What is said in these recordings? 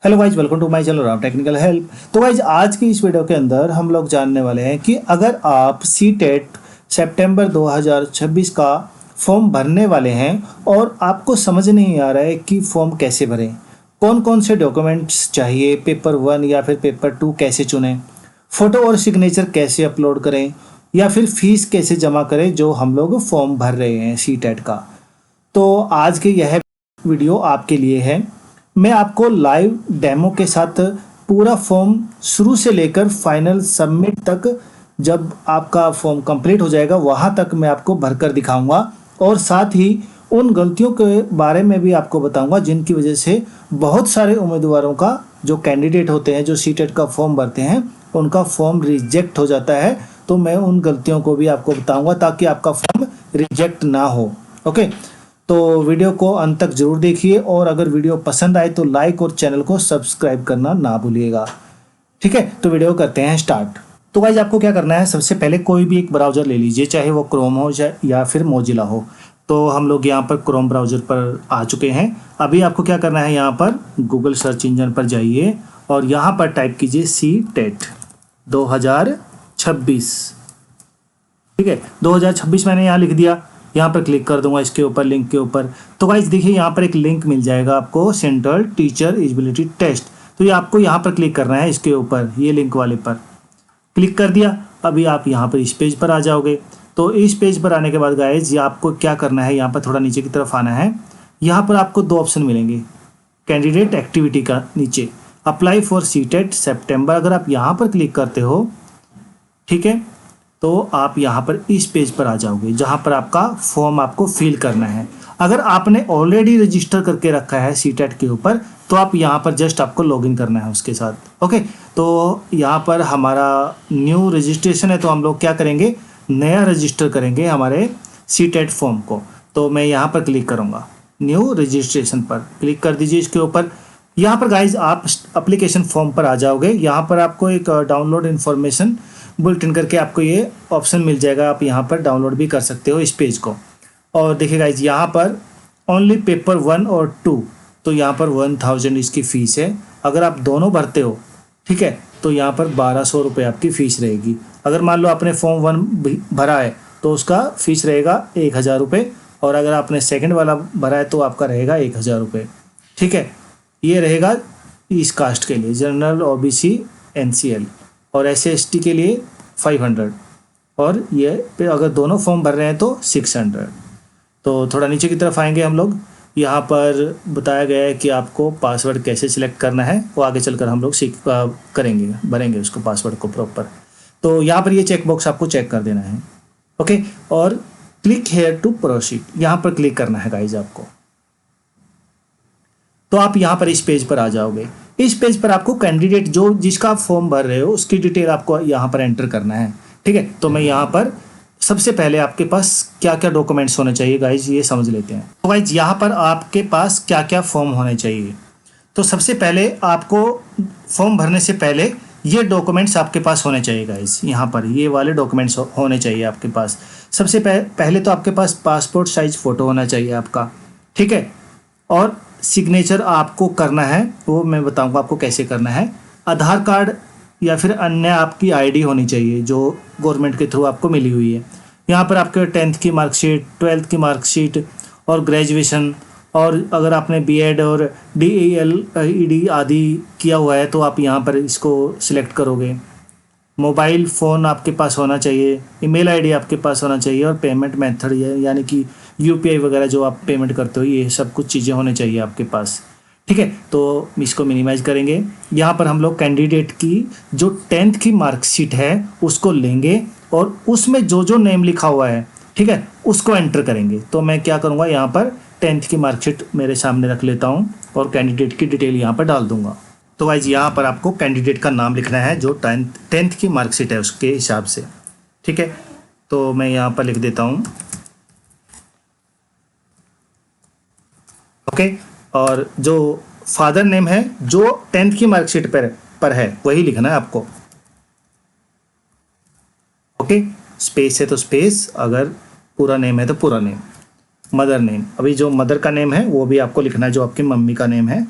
Hello guys, welcome to my channel Ram technical help. तो guys आज की इस वीडियो के अंदर हम लोग जानने वाले हैं कि अगर आप सीटेट सितंबर 2026 का फॉर्म भरने वाले हैं और आपको समझ नहीं आ रहा है कि फॉर्म कैसे भरें, कौन कौन से डॉक्यूमेंट्स चाहिए, पेपर 1 या फिर पेपर 2 कैसे चुनें, फ़ोटो और सिग्नेचर कैसे अपलोड करें या फिर फीस कैसे जमा करें जो हम लोग फॉर्म भर रहे हैं सीटेट का। तो आज के यह वीडियो आपके लिए है। मैं आपको लाइव डेमो के साथ पूरा फॉर्म शुरू से लेकर फाइनल सबमिट तक, जब आपका फॉर्म कंप्लीट हो जाएगा वहाँ तक मैं आपको भरकर दिखाऊंगा और साथ ही उन गलतियों के बारे में भी आपको बताऊंगा जिनकी वजह से बहुत सारे उम्मीदवारों का, जो कैंडिडेट होते हैं जो सीटेट का फॉर्म भरते हैं, उनका फॉर्म रिजेक्ट हो जाता है। तो मैं उन गलतियों को भी आपको बताऊंगा ताकि आपका फॉर्म रिजेक्ट ना हो। ओके, तो वीडियो को अंत तक जरूर देखिए और अगर वीडियो पसंद आए तो लाइक और चैनल को सब्सक्राइब करना ना भूलिएगा। ठीक है, तो वीडियो करते हैं स्टार्ट। तो गाइज आपको क्या करना है, सबसे पहले कोई भी एक ब्राउज़र ले लीजिए, चाहे वो क्रोम हो या फिर मोजिला हो। तो हम लोग यहाँ पर क्रोम ब्राउज़र पर आ चुके हैं। अभी आपको क्या करना है, यहाँ पर गूगल सर्च इंजन पर जाइए और यहाँ पर टाइप कीजिए सीटेट 2026। ठीक है, 2026 मैंने यहाँ लिख दिया। यहाँ पर क्लिक कर दूंगा इसके ऊपर, लिंक के ऊपर। तो गाइस देखिए यहाँ पर एक लिंक मिल जाएगा आपको, सेंट्रल टीचर एलिजिबिलिटी टेस्ट। तो ये आपको यहाँ पर क्लिक करना है, इसके ऊपर ये लिंक वाले पर क्लिक कर दिया। अभी आप यहाँ पर इस पेज पर आ जाओगे। तो इस पेज पर आने के बाद गाइस ये आपको क्या करना है, यहाँ पर थोड़ा नीचे की तरफ आना है। यहाँ पर आपको दो ऑप्शन मिलेंगे कैंडिडेट एक्टिविटी का, नीचे अप्लाई फॉर सीटेट सितंबर। अगर आप यहाँ पर क्लिक करते हो, ठीक है, तो आप यहाँ पर इस पेज पर आ जाओगे जहाँ पर आपका फॉर्म आपको फिल करना है। अगर आपने ऑलरेडी रजिस्टर करके रखा है सीटेट के ऊपर तो आप यहाँ पर जस्ट आपको लॉगिन करना है उसके साथ। ओके, तो यहाँ पर हमारा न्यू रजिस्ट्रेशन है, तो हम लोग क्या करेंगे, नया रजिस्टर करेंगे हमारे सीटेट फॉर्म को। तो मैं यहाँ पर क्लिक करूँगा, न्यू रजिस्ट्रेशन पर क्लिक कर दीजिए इसके ऊपर। यहाँ पर गाइज आप एप्लीकेशन फॉर्म पर आ जाओगे। यहाँ पर आपको एक डाउनलोड इन्फॉर्मेशन बुलेटिन करके आपको ये ऑप्शन मिल जाएगा, आप यहाँ पर डाउनलोड भी कर सकते हो इस पेज को। और देखिए गाइज यहाँ पर ओनली पेपर 1 और 2, तो यहाँ पर 1000 इसकी फ़ीस है। अगर आप दोनों भरते हो, ठीक है, तो यहाँ पर 1200 रुपये आपकी फ़ीस रहेगी। अगर मान लो आपने फॉर्म 1 भरा है तो उसका फ़ीस रहेगा 1000 रुपये, और अगर आपने सेकंड वाला भरा है तो आपका रहेगा 1000 रुपये। ठीक है, ये रहेगा इस कास्ट के लिए, जनरल, ओबीसी, एनसीएल, और SC/ST के लिए 500, और ये पे अगर दोनों फॉर्म भर रहे हैं तो 600। तो थोड़ा नीचे की तरफ आएंगे हम लोग। यहाँ पर बताया गया है कि आपको पासवर्ड कैसे सिलेक्ट करना है, वो आगे चलकर हम लोग करेंगे, भरेंगे उसको पासवर्ड को प्रॉपर। तो यहाँ पर ये चेक बॉक्स आपको चेक कर देना है। ओके, और क्लिक हेयर टू प्रोसीड, यहाँ पर क्लिक करना है गाइज आपको। तो आप यहाँ पर इस पेज पर आ जाओगे। इस पेज पर आपको कैंडिडेट जो जिसका आप फॉर्म भर रहे हो उसकी डिटेल आपको यहाँ पर एंटर करना है। ठीक है, तो मैं यहाँ पर सबसे पहले आपके पास क्या क्या डॉक्यूमेंट्स होने चाहिए गाइज ये समझ लेते हैं। तो गाइज यहाँ पर आपके पास क्या क्या फॉर्म होने चाहिए। तो सबसे पहले आपको फॉर्म भरने से पहले ये डॉक्यूमेंट्स आपके पास होने चाहिए गाइज। यहाँ पर ये वाले डॉक्यूमेंट्स होने चाहिए आपके पास। सबसे पहले तो आपके पास पासपोर्ट साइज फ़ोटो होना चाहिए आपका। ठीक है, और सिग्नेचर आपको करना है, वो मैं बताऊंगा आपको कैसे करना है। आधार कार्ड या फिर अन्य आपकी आईडी होनी चाहिए जो गवर्नमेंट के थ्रू आपको मिली हुई है। यहाँ पर आपके 10th की मार्कशीट, 12th की मार्कशीट और ग्रेजुएशन, और अगर आपने बीएड और DELED आदि किया हुआ है तो आप यहाँ पर इसको सिलेक्ट करोगे। मोबाइल फ़ोन आपके पास होना चाहिए, ईमेल आईडी आपके पास होना चाहिए, और पेमेंट मेथड यानी कि UPI वगैरह जो आप पेमेंट करते हो, ये सब कुछ चीज़ें होने चाहिए आपके पास। ठीक है, तो इसको मिनिमाइज करेंगे। यहाँ पर हम लोग कैंडिडेट की जो 10th की मार्कशीट है उसको लेंगे और उसमें जो जो नेम लिखा हुआ है, ठीक है, उसको एंटर करेंगे। तो मैं क्या करूँगा, यहाँ पर 10th की मार्कशीट मेरे सामने रख लेता हूँ और कैंडिडेट की डिटेल यहाँ पर डाल दूँगा। तो गाइज यहाँ पर आपको कैंडिडेट का नाम लिखना है जो 10th की मार्कशीट है उसके हिसाब से। ठीक है, तो मैं यहाँ पर लिख देता हूँ। ओके, और जो फादर नेम है जो 10th की मार्कशीट पर है वही लिखना है आपको। ओके, स्पेस है तो स्पेस, अगर पूरा नेम है तो पूरा नेम। मदर नेम, अभी जो मदर का नेम है वो भी आपको लिखना है, जो आपकी मम्मी का नेम है।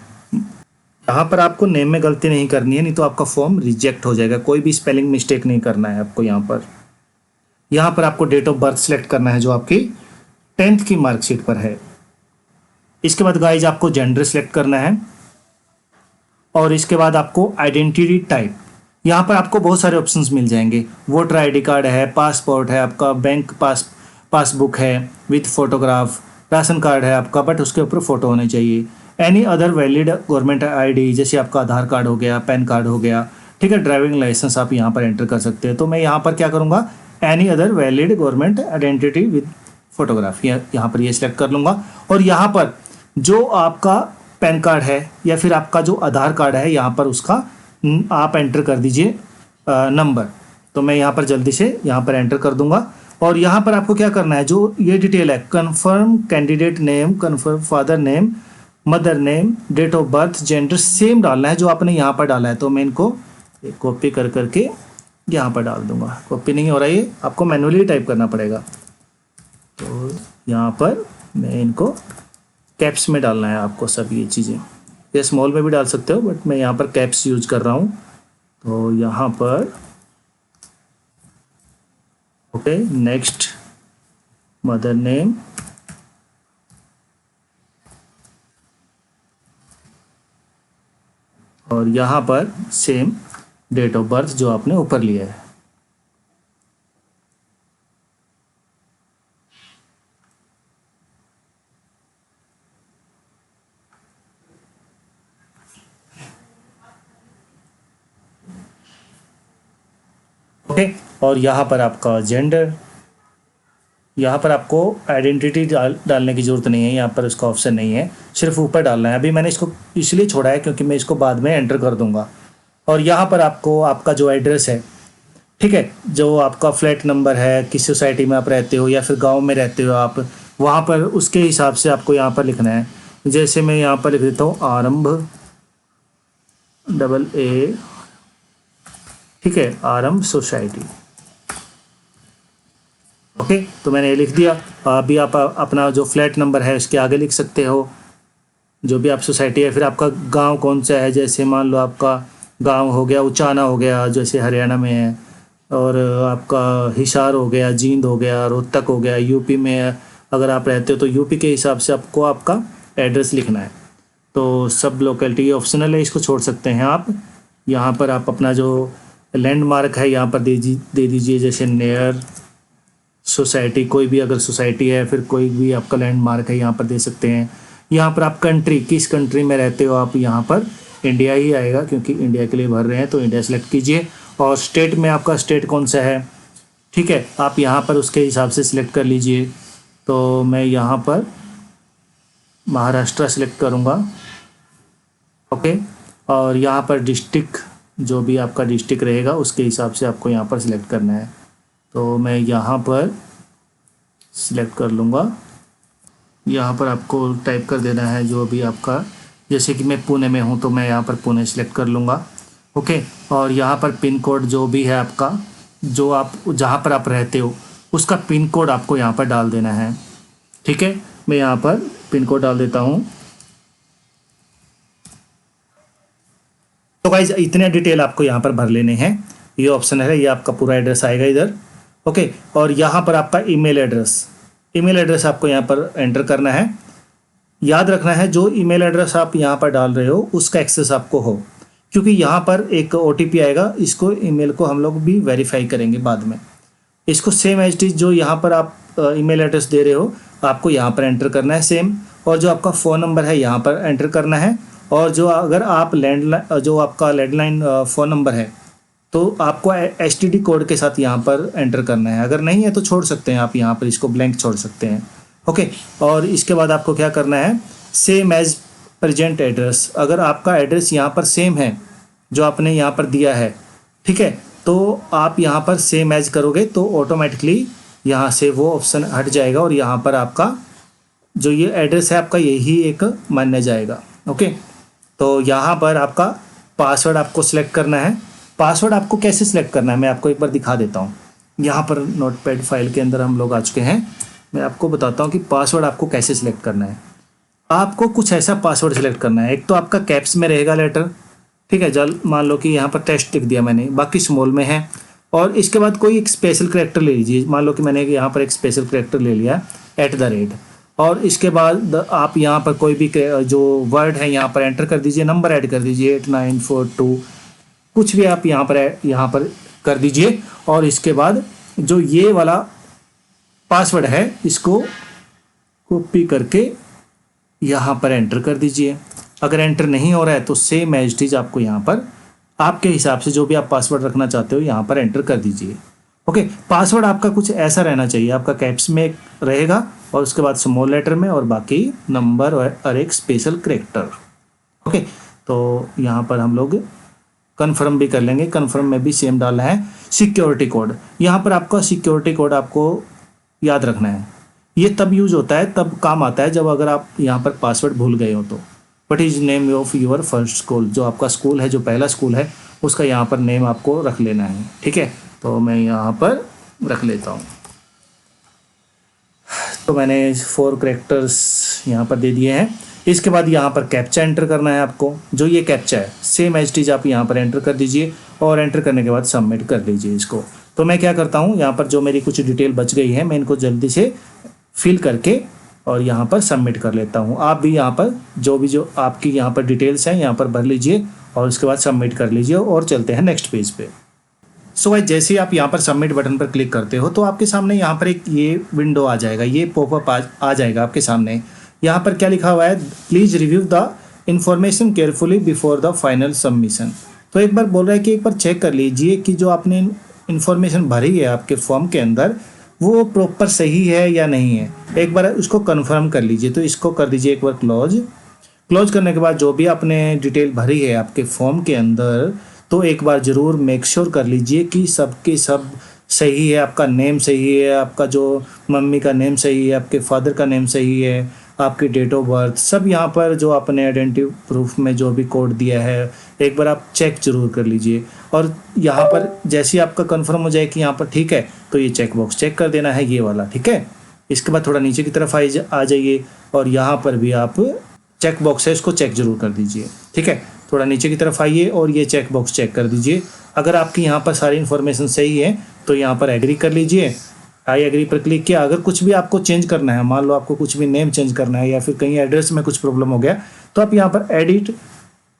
यहाँ पर आपको नेम में गलती नहीं करनी है, नहीं तो आपका फॉर्म रिजेक्ट हो जाएगा। कोई भी स्पेलिंग मिस्टेक नहीं करना है आपको। यहाँ पर आपको डेट ऑफ बर्थ सेलेक्ट करना है जो आपकी 10th की मार्कशीट पर है। इसके बाद गाइज आपको जेंडर सेलेक्ट करना है और इसके बाद आपको आइडेंटिटी टाइप, यहाँ पर आपको बहुत सारे ऑप्शंस मिल जाएंगे। वोटर आईडी कार्ड है, पासपोर्ट है आपका, बैंक पासबुक है विथ फोटोग्राफ, राशन कार्ड है आपका बट उसके ऊपर फ़ोटो होने चाहिए। Any other valid government ID, जैसे आपका आधार कार्ड हो गया, पैन कार्ड हो गया, ठीक है, ड्राइविंग लाइसेंस आप यहाँ पर एंटर कर सकते हैं। तो मैं यहाँ पर क्या करूँगा, any other valid government identity with photograph, यहाँ पर ये सिलेक्ट कर लूँगा। और यहाँ पर जो आपका पैन कार्ड है या फिर आपका जो आधार कार्ड है, यहाँ पर उसका आप एंटर कर दीजिए नंबर। तो मैं यहाँ पर जल्दी से यहाँ पर एंटर कर दूंगा। और यहाँ पर आपको क्या करना है, जो ये डिटेल है, confirm candidate name, confirm father name, mother name, date of birth, gender same डालना है जो आपने यहाँ पर डाला है। तो मैं इनको कॉपी कर करके यहाँ पर डाल दूंगा। कॉपी नहीं हो रहा है, ये आपको मैनुअली टाइप करना पड़ेगा। तो यहाँ पर मैं इनको कैप्स में डालना है आपको सब ये चीज़ें। ये स्मॉल में भी डाल सकते हो बट मैं यहाँ पर कैप्स यूज कर रहा हूँ। तो यहाँ पर ओके, नेक्स्ट मदर नेम, और यहाँ पर सेम डेट ऑफ बर्थ जो आपने ऊपर लिया है। ओके, और यहाँ पर आपका जेंडर, यहाँ पर आपको आइडेंटिटी डालने की ज़रूरत नहीं है, यहाँ पर उसका ऑप्शन नहीं है, सिर्फ ऊपर डालना है। अभी मैंने इसको इसलिए छोड़ा है क्योंकि मैं इसको बाद में एंटर कर दूंगा। और यहाँ पर आपको आपका जो एड्रेस है, ठीक है, जो आपका फ्लैट नंबर है, किस सोसाइटी में आप रहते हो या फिर गांव में रहते हो आप, वहाँ पर उसके हिसाब से आपको यहाँ पर लिखना है। जैसे मैं यहाँ पर लिख देता हूँ आरंभ, AA, ठीक है, आरंभ सोसाइटी। ओके, तो मैंने ये लिख दिया। अभी आप अपना जो फ्लैट नंबर है उसके आगे लिख सकते हो, जो भी आप सोसाइटी है। फिर आपका गांव कौन सा है, जैसे मान लो आपका गांव हो गया उचाना हो गया, जैसे हरियाणा में है, और आपका हिसार हो गया, जींद हो गया, रोहतक हो गया, यूपी में अगर आप रहते हो तो यूपी के हिसाब से आपको आपका एड्रेस लिखना है। तो सब लोकेलिटी ऑप्शनल है, इसको छोड़ सकते हैं आप। यहाँ पर आप अपना जो लैंडमार्क है यहाँ पर दे दीजिए, जैसे नियर सोसाइटी, कोई भी अगर सोसाइटी है, फिर कोई भी आपका लैंडमार्क है यहाँ पर दे सकते हैं। यहाँ पर आप कंट्री, किस कंट्री में रहते हो आप, यहाँ पर इंडिया ही आएगा क्योंकि इंडिया के लिए भर रहे हैं तो इंडिया सेलेक्ट कीजिए। और स्टेट में आपका स्टेट कौन सा है, ठीक है, आप यहाँ पर उसके हिसाब से सिलेक्ट कर लीजिए। तो मैं यहाँ पर महाराष्ट्र सेलेक्ट करूँगा। ओके, और यहाँ पर डिस्ट्रिक्ट, जो भी आपका डिस्ट्रिक्ट रहेगा उसके हिसाब से आपको यहाँ पर सिलेक्ट करना है। तो मैं यहाँ पर सिलेक्ट कर लूँगा। यहाँ पर आपको टाइप कर देना है जो भी आपका, जैसे कि मैं पुणे में हूँ तो मैं यहाँ पर पुणे सिलेक्ट कर लूँगा। ओके, और यहाँ पर पिन कोड जो भी है आपका, जो आप जहाँ पर आप रहते हो उसका पिन कोड आपको यहाँ पर डाल देना है। ठीक है, मैं यहाँ पर पिन कोड डाल देता हूँ। तो गाइज इतने डिटेल आपको यहाँ पर भर लेने हैं। ये ऑप्शन है, ये आपका पूरा एड्रेस आएगा इधर। ओके, और यहाँ पर आपका ईमेल एड्रेस आपको यहाँ पर एंटर करना है। याद रखना है जो ईमेल एड्रेस आप यहाँ पर डाल रहे हो उसका एक्सेस आपको हो, क्योंकि यहाँ पर एक OTP आएगा, इसको ईमेल को हम लोग भी वेरीफाई करेंगे बाद में। इसको सेम एज इट इज जो यहाँ पर आप ईमेल एड्रेस दे रहे हो आपको यहाँ पर एंटर करना है सेम, और जो आपका फ़ोन नंबर है यहाँ पर एंटर करना है। और जो अगर आप जो आपका लैंडलाइन फ़ोन नंबर है तो आपको STD कोड के साथ यहाँ पर एंटर करना है। अगर नहीं है तो छोड़ सकते हैं आप, यहाँ पर इसको ब्लैंक छोड़ सकते हैं। ओके, और इसके बाद आपको क्या करना है, सेम एज प्रेजेंट एड्रेस। अगर आपका एड्रेस यहाँ पर सेम है जो आपने यहाँ पर दिया है, ठीक है, तो आप यहाँ पर सेम एज करोगे तो ऑटोमेटिकली यहाँ से वो ऑप्शन हट जाएगा और यहाँ पर आपका जो ये एड्रेस है आपका यही एक मान्य जाएगा। ओके, तो यहाँ पर आपका पासवर्ड आपको सिलेक्ट करना है। पासवर्ड आपको कैसे सिलेक्ट करना है मैं आपको एक बार दिखा देता हूँ। यहाँ पर नोटपैड फाइल के अंदर हम लोग आ चुके हैं। मैं आपको बताता हूँ कि पासवर्ड आपको कैसे सिलेक्ट करना है। आपको कुछ ऐसा पासवर्ड सेलेक्ट करना है। एक तो आपका कैप्स में रहेगा लेटर, ठीक है, जल मान लो कि यहाँ पर टेस्ट लिख दिया मैंने, बाकी स्मॉल में है। और इसके बाद कोई एक स्पेशल कैरेक्टर ले लीजिए, मान लो कि मैंने यहाँ पर एक स्पेशल कैरेक्टर ले लिया @ और इसके बाद आप यहाँ पर कोई भी जो वर्ड है यहाँ पर एंटर कर दीजिए, नंबर ऐड कर दीजिए 8942, कुछ भी आप यहाँ पर कर दीजिए। और इसके बाद जो ये वाला पासवर्ड है इसको कॉपी करके यहाँ पर एंटर कर दीजिए। अगर एंटर नहीं हो रहा है तो सेम एज इट इज आपको यहाँ पर आपके हिसाब से जो भी आप पासवर्ड रखना चाहते हो यहाँ पर एंटर कर दीजिए। ओके, पासवर्ड आपका कुछ ऐसा रहना चाहिए, आपका कैप्स में रहेगा और उसके बाद स्मॉल लेटर में और बाकी नंबर और एक स्पेशल कैरेक्टर। ओके, तो यहाँ पर हम लोग कन्फर्म भी कर लेंगे, कन्फर्म में भी सेम डालना है। सिक्योरिटी कोड, यहाँ पर आपका सिक्योरिटी कोड आपको याद रखना है। ये तब यूज होता है, तब काम आता है जब अगर आप यहाँ पर पासवर्ड भूल गए हो तो। What is name of your first school, जो आपका स्कूल है, जो पहला स्कूल है उसका यहाँ पर नेम आपको रख लेना है। ठीक है, तो मैं यहाँ पर रख लेता हूँ। तो मैंने 4 कैरेक्टर्स यहाँ पर दे दिए हैं। इसके बाद यहाँ पर कैप्चा एंटर करना है आपको। जो ये कैप्चा है सेम एज इट इज आप यहाँ पर एंटर कर दीजिए और एंटर करने के बाद सबमिट कर दीजिए इसको। तो मैं क्या करता हूँ, यहाँ पर जो मेरी कुछ डिटेल बच गई है मैं इनको जल्दी से फिल करके और यहाँ पर सबमिट कर लेता हूँ। आप भी यहाँ पर जो आपकी यहाँ पर डिटेल्स हैं यहाँ पर भर लीजिए और उसके बाद सबमिट कर लीजिए और चलते हैं नेक्स्ट पेज पे। सो भाई जैसे ही आप यहाँ पर सबमिट बटन पर क्लिक करते हो तो आपके सामने यहाँ पर एक ये विंडो आ जाएगा, ये पॉपअप आ जाएगा आपके सामने। यहाँ पर क्या लिखा हुआ है, please review the information carefully before the final submission. तो एक बार बोल रहा है कि एक बार चेक कर लीजिए कि जो आपने इन्फॉर्मेशन भरी है आपके फॉर्म के अंदर वो प्रॉपर सही है या नहीं है, एक बार उसको कंफर्म कर लीजिए। तो इसको कर दीजिए एक बार क्लोज करने के बाद जो भी आपने डिटेल भरी है आपके फॉर्म के अंदर तो एक बार ज़रूर मेक श्योर कर लीजिए कि सबके सब सही है। आपका नेम सही है, आपका जो मम्मी का नेम सही है, आपके फादर का नेम सही है, आपकी डेट ऑफ बर्थ सब यहाँ पर जो आपने आइडेंटिटी प्रूफ में जो भी कोड दिया है एक बार आप चेक जरूर कर लीजिए। और यहाँ पर जैसे ही आपका कंफर्म हो जाए कि यहाँ पर ठीक है तो ये चेक बॉक्स चेक कर देना है, ये वाला। ठीक है, इसके बाद थोड़ा नीचे की तरफ आ जाइए और यहाँ पर भी आप चेक बॉक्स है इसको चेक जरूर कर दीजिए। ठीक है, थोड़ा नीचे की तरफ आइए और ये चेक बॉक्स चेक कर दीजिए। अगर आपकी यहाँ पर सारी इन्फॉर्मेशन सही है तो यहाँ पर एग्री कर लीजिए, आई एग्री पर क्लिक किया। अगर कुछ भी आपको चेंज करना है, मान लो आपको कुछ भी नेम चेंज करना है या फिर कहीं एड्रेस में कुछ प्रॉब्लम हो गया तो आप यहाँ पर एडिट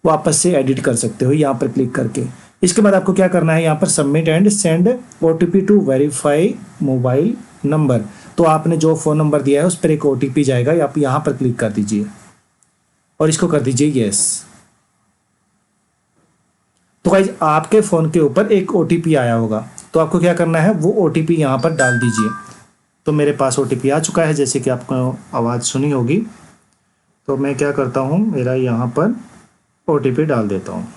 वापस से एडिट कर सकते हो यहाँ पर क्लिक करके। इसके बाद आपको क्या करना है, यहाँ पर submit and send OTP to verify mobile number. तो आपने जो फ़ोन नंबर दिया है उस पर एक OTP जाएगा, आप यहाँ पर क्लिक कर दीजिए और इसको कर दीजिए यस। तो गाइस आपके फ़ोन के ऊपर एक OTP आया होगा, तो आपको क्या करना है वो OTP यहाँ पर डाल दीजिए। तो मेरे पास OTP आ चुका है, जैसे कि आपको आवाज़ सुनी होगी। तो मैं क्या करता हूँ, मेरा यहाँ पर OTP डाल देता हूँ।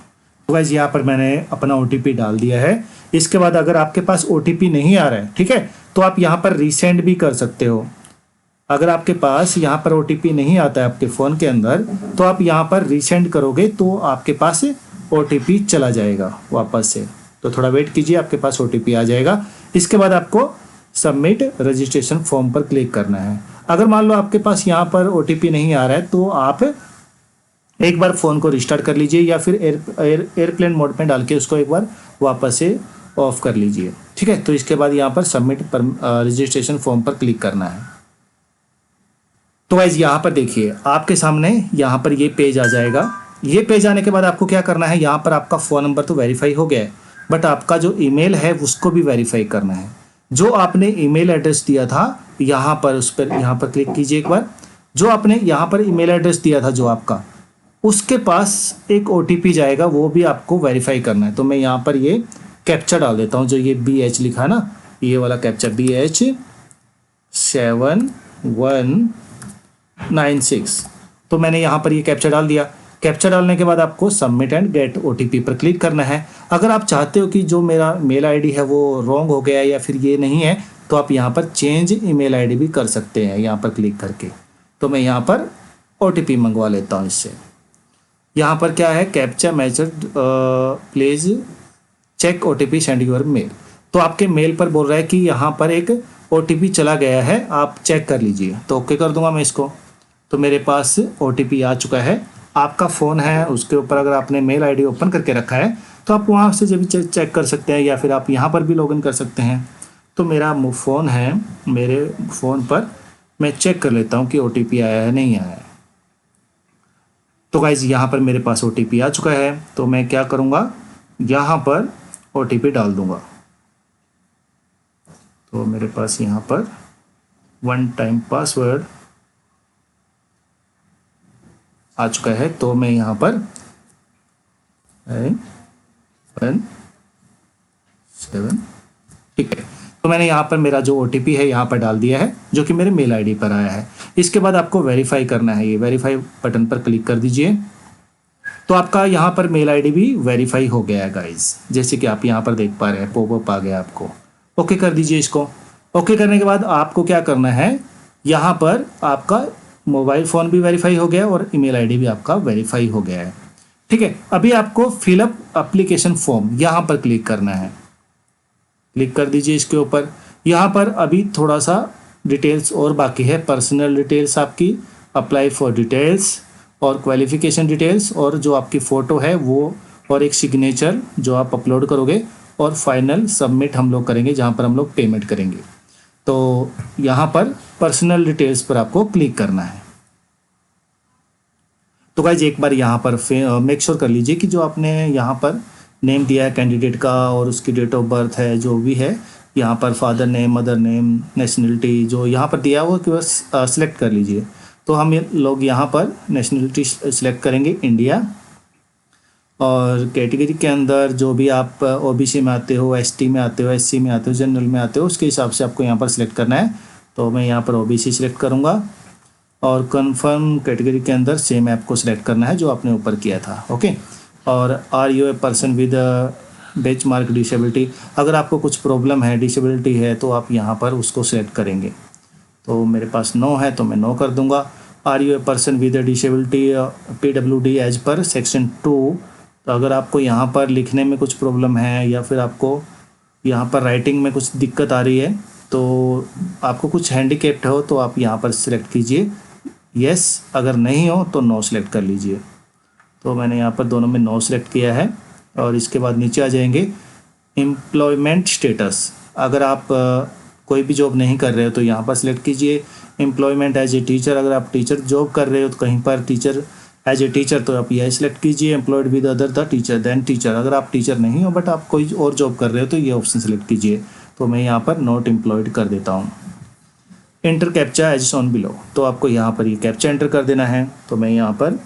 तो गाइस यहाँ पर मैंने अपना OTP डाल दिया है। इसके बाद अगर आपके पास OTP नहीं आ रहा है, ठीक है, तो आप यहाँ पर रीसेंड भी कर सकते हो। अगर आपके पास यहाँ पर OTP नहीं आता है आपके फ़ोन के अंदर तो आप यहाँ पर रीसेंड करोगे तो आपके पास OTP चला जाएगा वापस से। तो थोड़ा वेट कीजिए, आपके पास OTP आ जाएगा। इसके बाद आपको सबमिट रजिस्ट्रेशन फॉर्म पर क्लिक करना है। अगर मान लो आपके पास यहाँ पर OTP नहीं आ रहा है तो आप एक बार फ़ोन को रिस्टार्ट कर लीजिए या फिर एयरप्लेन मोड में डाल के उसको एक बार वापस से ऑफ कर लीजिए। ठीक है, तो इसके बाद यहाँ पर सबमिट पर रजिस्ट्रेशन फॉर्म पर क्लिक करना है। तो गाइस यहाँ पर देखिए आपके सामने यहाँ पर ये पेज आ जाएगा। ये पेज आने के बाद आपको क्या करना है, यहाँ पर आपका फ़ोन नंबर तो वेरीफाई हो गया है बट आपका जो ईमेल है उसको भी वेरीफाई करना है। जो आपने ईमेल एड्रेस दिया था यहाँ पर उस पर यहाँ पर क्लिक कीजिए एक बार। जो आपने यहाँ पर ईमेल एड्रेस दिया था जो आपका, उसके पास एक OTP जाएगा, वो भी आपको वेरीफाई करना है। तो मैं यहाँ पर ये कैप्चा डाल देता हूँ, जो ये BH लिखा है ना, ये वाला कैप्चा BH 7196। तो मैंने यहाँ पर ये कैप्चा डाल दिया। कैप्चा डालने के बाद आपको सबमिट एंड गेट OTP पर क्लिक करना है। अगर आप चाहते हो कि जो मेरा मेल ID है वो रॉन्ग हो गया है या फिर ये नहीं है तो आप यहाँ पर चेंज ईमेल ID भी कर सकते हैं यहाँ पर क्लिक करके। तो मैं यहाँ पर OTP मंगवा लेता हूँ इससे। यहाँ पर क्या है, captcha matched please check OTP send your mail. तो आपके मेल पर बोल रहा है कि यहाँ पर एक OTP चला गया है, आप चेक कर लीजिए। तो ओके कर दूंगा मैं इसको। तो मेरे पास OTP आ चुका है। आपका फ़ोन है उसके ऊपर अगर आपने मेल आईडी ओपन करके रखा है तो आप वहाँ से जब भी चेक कर सकते हैं, या फिर आप यहाँ पर भी लॉगिन कर सकते हैं। तो मेरा फ़ोन है, मेरे फ़ोन पर मैं चेक कर लेता हूँ कि OTP आया है नहीं आया है। तो गाइज़ यहाँ पर मेरे पास OTP आ चुका है, तो मैं क्या करूँगा, यहाँ पर OTP डाल दूँगा। तो मेरे पास यहाँ पर 1 टाइम पासवर्ड आ चुका है। तो मैं यहाँ पर 1 7, ठीक है। तो मैंने यहाँ पर मेरा जो OTP है यहाँ पर डाल दिया है, जो कि मेरे मेल आईडी पर आया है। इसके बाद आपको वेरीफाई करना है, ये वेरीफाई बटन पर क्लिक कर दीजिए। तो आपका यहाँ पर मेल आईडी भी वेरीफाई हो गया है गाइज, जैसे कि आप यहाँ पर देख पा रहे हैं, पॉपअप आ गया आपको। ओके कर दीजिए इसको। ओके करने के बाद आपको क्या करना है, यहाँ पर आपका मोबाइल फ़ोन भी वेरीफाई हो गया और ईमेल आईडी भी आपका वेरीफाई हो गया है। ठीक है, अभी आपको फिलअप एप्लीकेशन फॉर्म यहाँ पर क्लिक करना है। क्लिक कर दीजिए इसके ऊपर। यहाँ पर अभी थोड़ा सा डिटेल्स और बाकी है, पर्सनल डिटेल्स आपकी, अप्लाई फॉर डिटेल्स और क्वालिफिकेशन डिटेल्स, और जो आपकी फ़ोटो है वो, और एक सिग्नेचर जो आप अपलोड करोगे, और फाइनल सबमिट हम लोग करेंगे जहाँ पर हम लोग पेमेंट करेंगे। तो यहाँ पर पर्सनल डिटेल्स पर आपको क्लिक करना है। तो गाइज एक बार यहाँ पर मेक श्योर कर लीजिए कि जो आपने यहाँ पर नेम दिया है कैंडिडेट का और उसकी डेट ऑफ बर्थ है जो भी है, यहाँ पर father name, mother name, nationality जो यहाँ पर दिया हुआ कि बस सिलेक्ट कर लीजिए। तो हम लोग यहाँ पर नेशनलिटी सिलेक्ट करेंगे इंडिया, और कैटेगरी के अंदर जो भी आप OBC में आते हो, ST में आते हो, SC में आते हो, जनरल में आते हो, उसके हिसाब से आपको यहाँ पर सिलेक्ट करना है। तो मैं यहाँ पर OBC सिलेक्ट करूँगा, और कंफर्म कैटेगरी के अंदर सेम ऐप को सिलेक्ट करना है जो आपने ऊपर किया था। ओके, और are you a person with benchmark disability, अगर आपको कुछ प्रॉब्लम है, डिसेबिलिटी है, तो आप यहाँ पर उसको सिलेक्ट करेंगे। तो मेरे पास नो है तो मैं नो कर दूंगा। Are you a person with disability PWD as per section 2, तो अगर आपको यहाँ पर लिखने में कुछ प्रॉब्लम है या फिर आपको यहाँ पर राइटिंग में कुछ दिक्कत आ रही है, तो आपको कुछ हैंडीकैप्ड हो, तो आप यहाँ पर सिलेक्ट कीजिए यस, अगर नहीं हो तो नो सिलेक्ट कर लीजिए। तो मैंने यहाँ पर दोनों में नो सिलेक्ट किया है। और इसके बाद नीचे आ जाएंगे एम्प्लॉयमेंट स्टेटस, अगर आप कोई भी जॉब नहीं कर रहे हो तो यहाँ पर सिलेक्ट कीजिए एम्प्लॉयमेंट एज ए टीचर, अगर आप टीचर जॉब कर रहे हो तो कहीं पर टीचर एज ए टीचर तो आप यह सिलेक्ट कीजिए, employed with other the teacher then teacher, अगर आप टीचर नहीं हो बट आप कोई और जॉब कर रहे हो तो ये ऑप्शन सेलेक्ट कीजिए। तो मैं यहाँ पर नॉट एम्प्लॉयड कर देता हूँ। Enter captcha as shown below, तो आपको यहाँ पर ये कैप्चा एंटर कर देना है। तो मैं यहाँ पर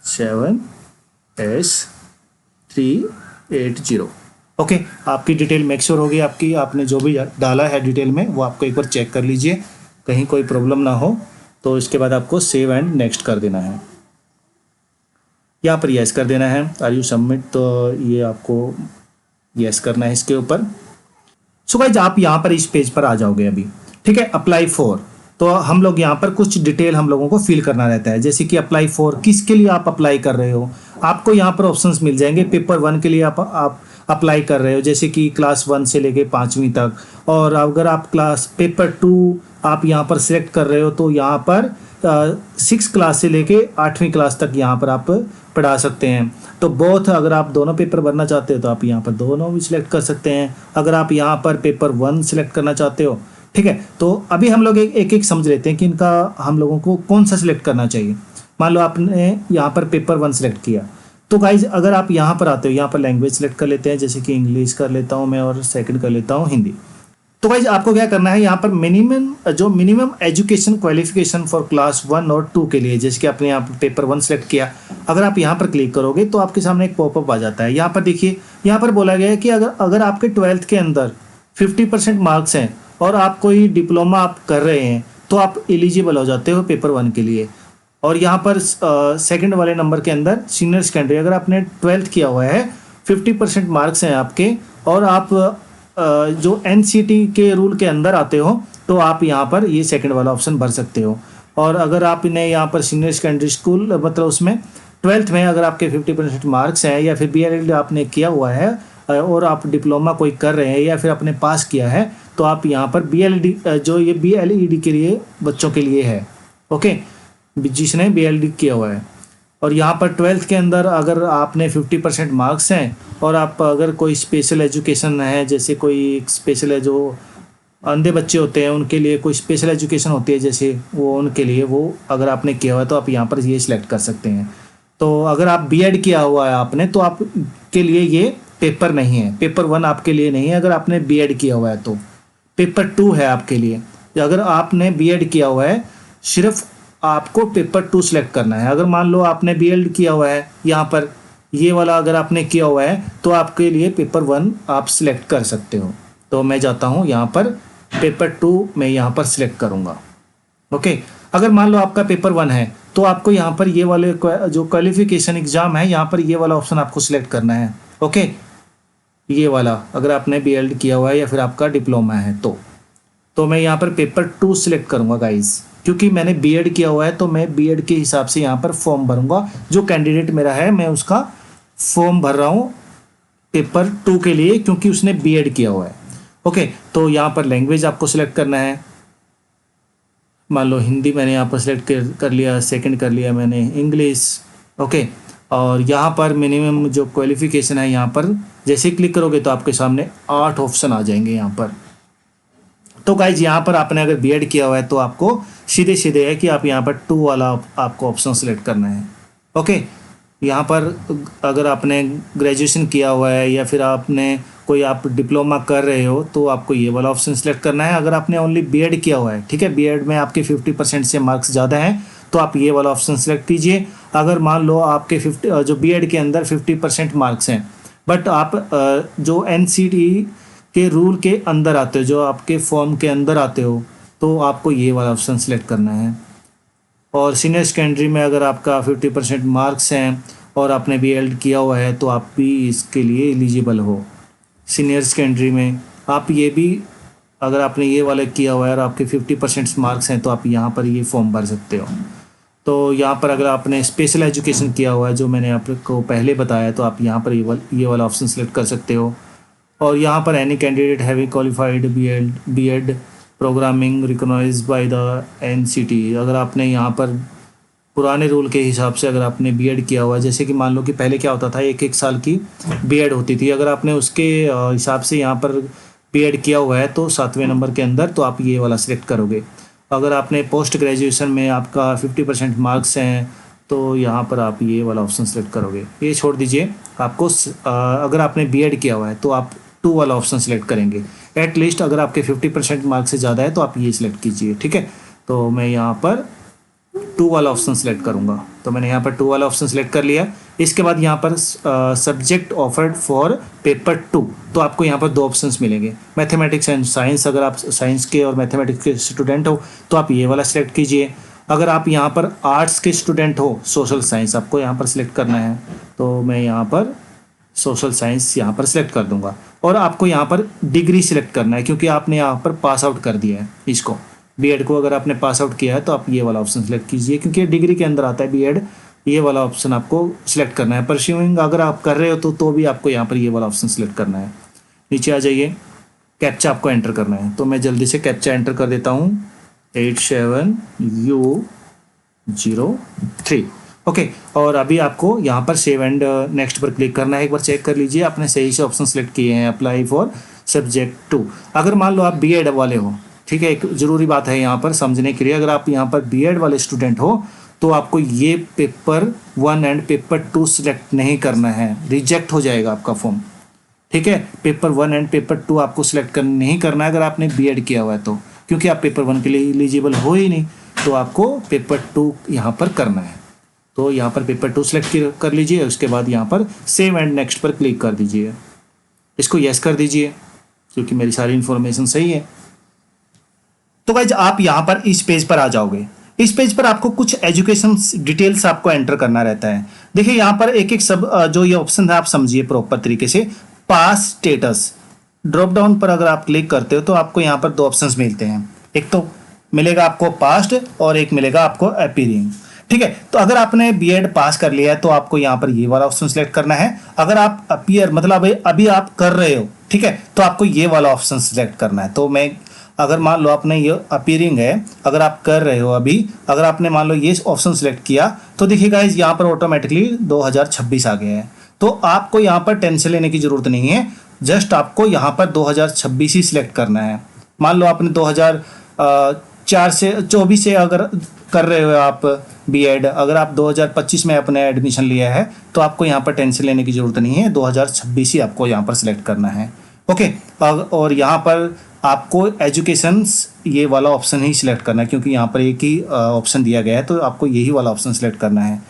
7S380। ओके, आपकी डिटेल मेक श्योर होगी, आपने जो भी डाला है डिटेल में वो आपको एक बार चेक कर लीजिए, कहीं कोई प्रॉब्लम ना हो। तो इसके बाद आपको सेव एंड नेक्स्ट कर देना है, यहाँ पर यस कर देना है। आर यू सबमिट, तो ये आपको यस करना है इसके ऊपर। सो गाइस आप यहाँ पर इस पेज पर आ जाओगे अभी, ठीक है। अप्लाई फॉर, तो हम लोग यहाँ पर कुछ डिटेल हम लोगों को फिल करना रहता है, जैसे कि अप्लाई फॉर किसके लिए आप अप्लाई कर रहे हो। आपको यहाँ पर ऑप्शंस मिल जाएंगे। पेपर 1 के लिए आप अप्लाई कर रहे हो, जैसे कि क्लास 1 से लेके 5वीं तक, और अगर आप पेपर 2 आप यहाँ पर सिलेक्ट कर रहे हो तो यहाँ पर 6 क्लास से लेके 8वीं क्लास तक यहाँ पर आप पढ़ा सकते हैं। तो बोथ, अगर आप दोनों पेपर भरना चाहते हो तो आप यहाँ पर दोनों भी सिलेक्ट कर सकते हैं। अगर आप यहाँ पर पेपर 1 सिलेक्ट करना चाहते हो, ठीक है। तो अभी हम लोग एक समझ लेते हैं कि इनका हम लोगों को कौन सा सिलेक्ट करना चाहिए। मान लो आपने यहाँ पर पेपर 1 सिलेक्ट किया, तो गाइज अगर आप यहाँ पर आते हो, यहाँ पर लैंग्वेज सिलेक्ट कर लेते हैं, जैसे कि इंग्लिश कर लेता हूँ मैं और सेकंड कर लेता हूँ हिंदी। तो गाइज आपको क्या करना है, यहाँ पर minimum education qualification for class 1 और 2 के लिए, जैसे कि आपने यहाँ पर पेपर 1 सेलेक्ट किया, अगर आप यहाँ पर क्लिक करोगे तो आपके सामने एक पॉपअप आ जाता है। यहाँ पर देखिए, यहाँ पर बोला गया है कि अगर आपके 12th के अंदर 50% मार्क्स हैं और आप कोई डिप्लोमा आप कर रहे हैं तो आप एलिजिबल हो जाते हो पेपर 1 के लिए। और यहाँ पर सेकंड वाले नंबर के अंदर सीनियर सेकेंडरी, अगर आपने 12th किया हुआ है, 50% मार्क्स हैं आपके, और आप जो NCT के रूल के अंदर आते हो, तो आप यहाँ पर ये सेकंड वाला ऑप्शन भर सकते हो। और अगर आपने यहाँ पर सीनियर सेकेंडरी स्कूल, मतलब उसमें 12th में अगर आपके 50% मार्क्स हैं, या फिर BLED आपने किया हुआ है और आप डिप्लोमा कोई कर रहे हैं या फिर आपने पास किया है, तो आप यहाँ पर BLED, जो ये BLED के लिए बच्चों के लिए है, ओके। जिसने BEd किया हुआ है। और यहाँ पर 12th के अंदर अगर आपने 50% मार्क्स हैं और आप अगर कोई स्पेशल एजुकेशन है, जैसे कोई स्पेशल है, जो अंधे बच्चे होते हैं उनके लिए कोई स्पेशल एजुकेशन होती है, जैसे वो उनके लिए वो अगर आपने किया हुआ है तो आप यहाँ पर ये सिलेक्ट कर सकते हैं। तो अगर आप BEd किया हुआ है आपने, तो आपके लिए ये पेपर नहीं है, पेपर 1 आपके लिए नहीं है अगर आपने BEd किया हुआ है तो। पेपर 2 है आपके लिए। अगर आपने BEd किया हुआ है, सिर्फ आपको पेपर 2 सिलेक्ट करना है। अगर मान लो आपने BEd किया हुआ है, यहाँ पर ये वाला अगर आपने किया हुआ है तो आपके लिए पेपर 1 आप सिलेक्ट कर सकते हो। तो मैं जाता हूँ यहाँ पर पेपर 2 मैं यहाँ पर सिलेक्ट करूँगा। ओके, अगर मान लो आपका पेपर 1 है तो आपको यहाँ पर ये वाले जो क्वालिफिकेशन एग्जाम है, यहाँ पर ये वाला ऑप्शन आपको सिलेक्ट करना है। ओके, ये वाला अगर आपने BEd किया हुआ है या फिर आपका डिप्लोमा है तो मैं यहाँ पर पेपर 2 सिलेक्ट करूँगा गाइस, क्योंकि मैंने BEd किया हुआ है तो मैं BEd के हिसाब से यहाँ पर फॉर्म भरूँगा। जो कैंडिडेट मेरा है मैं उसका फॉर्म भर रहा हूँ पेपर 2 के लिए, क्योंकि उसने BEd किया हुआ है। ओके, तो यहाँ पर लैंग्वेज आपको सिलेक्ट करना है। मान लो हिंदी मैंने यहाँ पर सिलेक्ट कर लिया, सेकंड कर लिया मैंने इंग्लिश। ओके, और यहाँ पर मिनिमम जो क्वालिफिकेशन है, यहाँ पर जैसे क्लिक करोगे तो आपके सामने 8 ऑप्शन आ जाएंगे यहाँ पर। तो गाइज यहाँ पर आपने अगर BEd किया हुआ है तो आपको सीधे सीधे है कि आप यहाँ पर 2 वाला आपको ऑप्शन सेलेक्ट करना है। ओके, यहाँ पर अगर आपने ग्रेजुएशन किया हुआ है या फिर आपने कोई आप डिप्लोमा कर रहे हो तो आपको ये वाला ऑप्शन सेलेक्ट करना है। अगर आपने ओनली BEd किया हुआ है, ठीक है, BEd में आपके 50% से मार्क्स ज़्यादा हैं तो आप ये वाला ऑप्शन सेलेक्ट कीजिए। अगर मान लो आपके 50 जो BEd के अंदर 50% मार्क्स हैं, बट आप जो NCT के रूल के अंदर आते हो, जो आपके फॉर्म के अंदर आते हो, तो आपको ये वाला ऑप्शन सेलेक्ट करना है। और सीनियर सेकेंडरी में अगर आपका 50% मार्क्स हैं और आपने BEd किया हुआ है तो आप भी इसके लिए एलिजिबल हो। सीनियर सेकेंडरी में आप ये भी, अगर आपने ये वाला किया हुआ है और आपके 50% मार्क्स हैं तो आप यहाँ पर ये फॉर्म भर सकते हो। तो यहाँ पर अगर आपने स्पेशल एजुकेशन किया हुआ है, जो मैंने आपको पहले बताया, तो आप यहाँ पर ये वाला ऑप्शन सेलेक्ट कर सकते हो। और यहाँ पर any candidate having qualified BEd programming recognised by the NCT, अगर आपने यहाँ पर पुराने रूल के हिसाब से अगर आपने BEd किया हुआ है, जैसे कि मान लो कि पहले क्या होता था, 1-1 साल की BEd होती थी, अगर आपने उसके हिसाब से यहाँ पर BEd किया हुआ है तो 7वें नंबर के अंदर तो आप ये वाला सिलेक्ट करोगे। अगर आपने पोस्ट ग्रेजुएशन में आपका 50% मार्क्स हैं तो यहाँ पर आप ये वाला ऑप्शन सेलेक्ट करोगे। ये छोड़ दीजिए, आपको अगर आपने BEd किया हुआ है तो आप 2 वाला ऑप्शन सेलेक्ट करेंगे। एटलीस्ट अगर आपके 50% मार्क्स से ज़्यादा है तो आप ये सिलेक्ट कीजिए, ठीक है। तो मैं यहाँ पर 2 वाला ऑप्शन सेलेक्ट करूँगा। तो मैंने यहाँ पर 2 वाला ऑप्शन सेलेक्ट कर लिया। इसके बाद यहाँ पर सब्जेक्ट ऑफर्ड फॉर पेपर 2, तो आपको यहाँ पर 2 ऑप्शंस मिलेंगे, मैथमेटिक्स एंड साइंस। अगर आप साइंस के और मैथमेटिक्स के स्टूडेंट हो तो आप ये वाला सिलेक्ट कीजिए। अगर आप यहाँ पर आर्ट्स के स्टूडेंट हो, सोशल साइंस आपको यहाँ पर सिलेक्ट करना है, तो मैं यहाँ पर सोशल साइंस यहाँ पर सिलेक्ट कर दूंगा। और आपको यहाँ पर डिग्री सिलेक्ट करना है, क्योंकि आपने यहाँ पर पास आउट कर दिया है इसको, BEd को अगर आपने पास आउट किया है तो आप ये वाला ऑप्शन सेलेक्ट कीजिए, क्योंकि डिग्री के अंदर आता है BEd। ये वाला ऑप्शन आपको सिलेक्ट करना है। परस्यूइंग अगर आप कर रहे हो तो भी आपको यहाँ पर ये वाला ऑप्शन सेलेक्ट करना है। नीचे आ जाइए, कैप्चा आपको एंटर करना है, तो मैं जल्दी से कैप्चा एंटर कर देता हूँ, 87U03। ओके, और अभी आपको यहाँ पर सेव एंड नेक्स्ट पर क्लिक करना है। एक बार चेक कर लीजिए आपने सही से ऑप्शन सेलेक्ट किए हैं। अप्लाई फॉर सब्जेक्ट 2, अगर मान लो आप BEd वाले हो, ठीक है, एक ज़रूरी बात है यहाँ पर समझने के लिए, अगर आप यहाँ पर BEd वाले स्टूडेंट हो तो आपको ये पेपर 1 एंड पेपर 2 सिलेक्ट नहीं करना है, रिजेक्ट हो जाएगा आपका फॉर्म, ठीक है। पेपर 1 एंड पेपर 2 आपको सिलेक्ट नहीं करना है अगर आपने BEd किया हुआ है तो, क्योंकि आप पेपर 1 के लिए एलिजिबल हो ही नहीं, तो आपको पेपर 2 यहाँ पर करना है। तो यहाँ पर पेपर 2 सिलेक्ट कर लीजिए, उसके बाद यहाँ पर सेव एंड नेक्स्ट पर क्लिक कर दीजिए। इसको यस कर दीजिए, क्योंकि मेरी सारी इन्फॉर्मेशन सही है। तो गाइज आप यहाँ पर इस पेज पर आ जाओगे। इस पेज पर आपको कुछ एजुकेशन डिटेल्स आपको एंटर करना रहता है। देखिए यहाँ पर एक एक सब जो ये ऑप्शन है आप समझिए प्रॉपर तरीके से। पास स्टेटस, ड्रॉप डाउन पर अगर आप क्लिक करते हो तो आपको यहाँ पर 2 ऑप्शंस मिलते हैं, एक तो मिलेगा आपको पास्ट और एक मिलेगा आपको अपीयरिंग, ठीक है। तो अगर आपने BEd पास कर लिया है तो आपको यहाँ पर ये वाला ऑप्शन सेलेक्ट करना है। अगर आप अपीयर मतलब अभी आप कर रहे हो, ठीक है, तो आपको ये वाला ऑप्शन सेलेक्ट करना है। तो मैं अगर मान लो आपने ये अपीयरिंग है, अगर आप कर रहे हो अभी, अगर आपने मान लो ये ऑप्शन सेलेक्ट किया तो देखिए गाइज यहाँ पर ऑटोमेटिकली 2026 आ गया है। तो आपको यहाँ पर टेंशन लेने की ज़रूरत नहीं है, जस्ट आपको यहाँ पर 2026 ही सिलेक्ट करना है। मान लो आपने 2004 से 24 से अगर कर रहे हो आप बीएड, अगर आप 2025 में अपने एडमिशन लिया है तो आपको यहाँ पर टेंशन लेने की ज़रूरत नहीं है, 2026 ही आपको यहाँ पर सिलेक्ट करना है। ओके, और यहाँ पर आपको एजुकेशंस ये वाला ऑप्शन ही सिलेक्ट करना है, क्योंकि यहाँ पर एक ही ऑप्शन दिया गया है तो आपको यही वाला ऑप्शन सिलेक्ट करना है।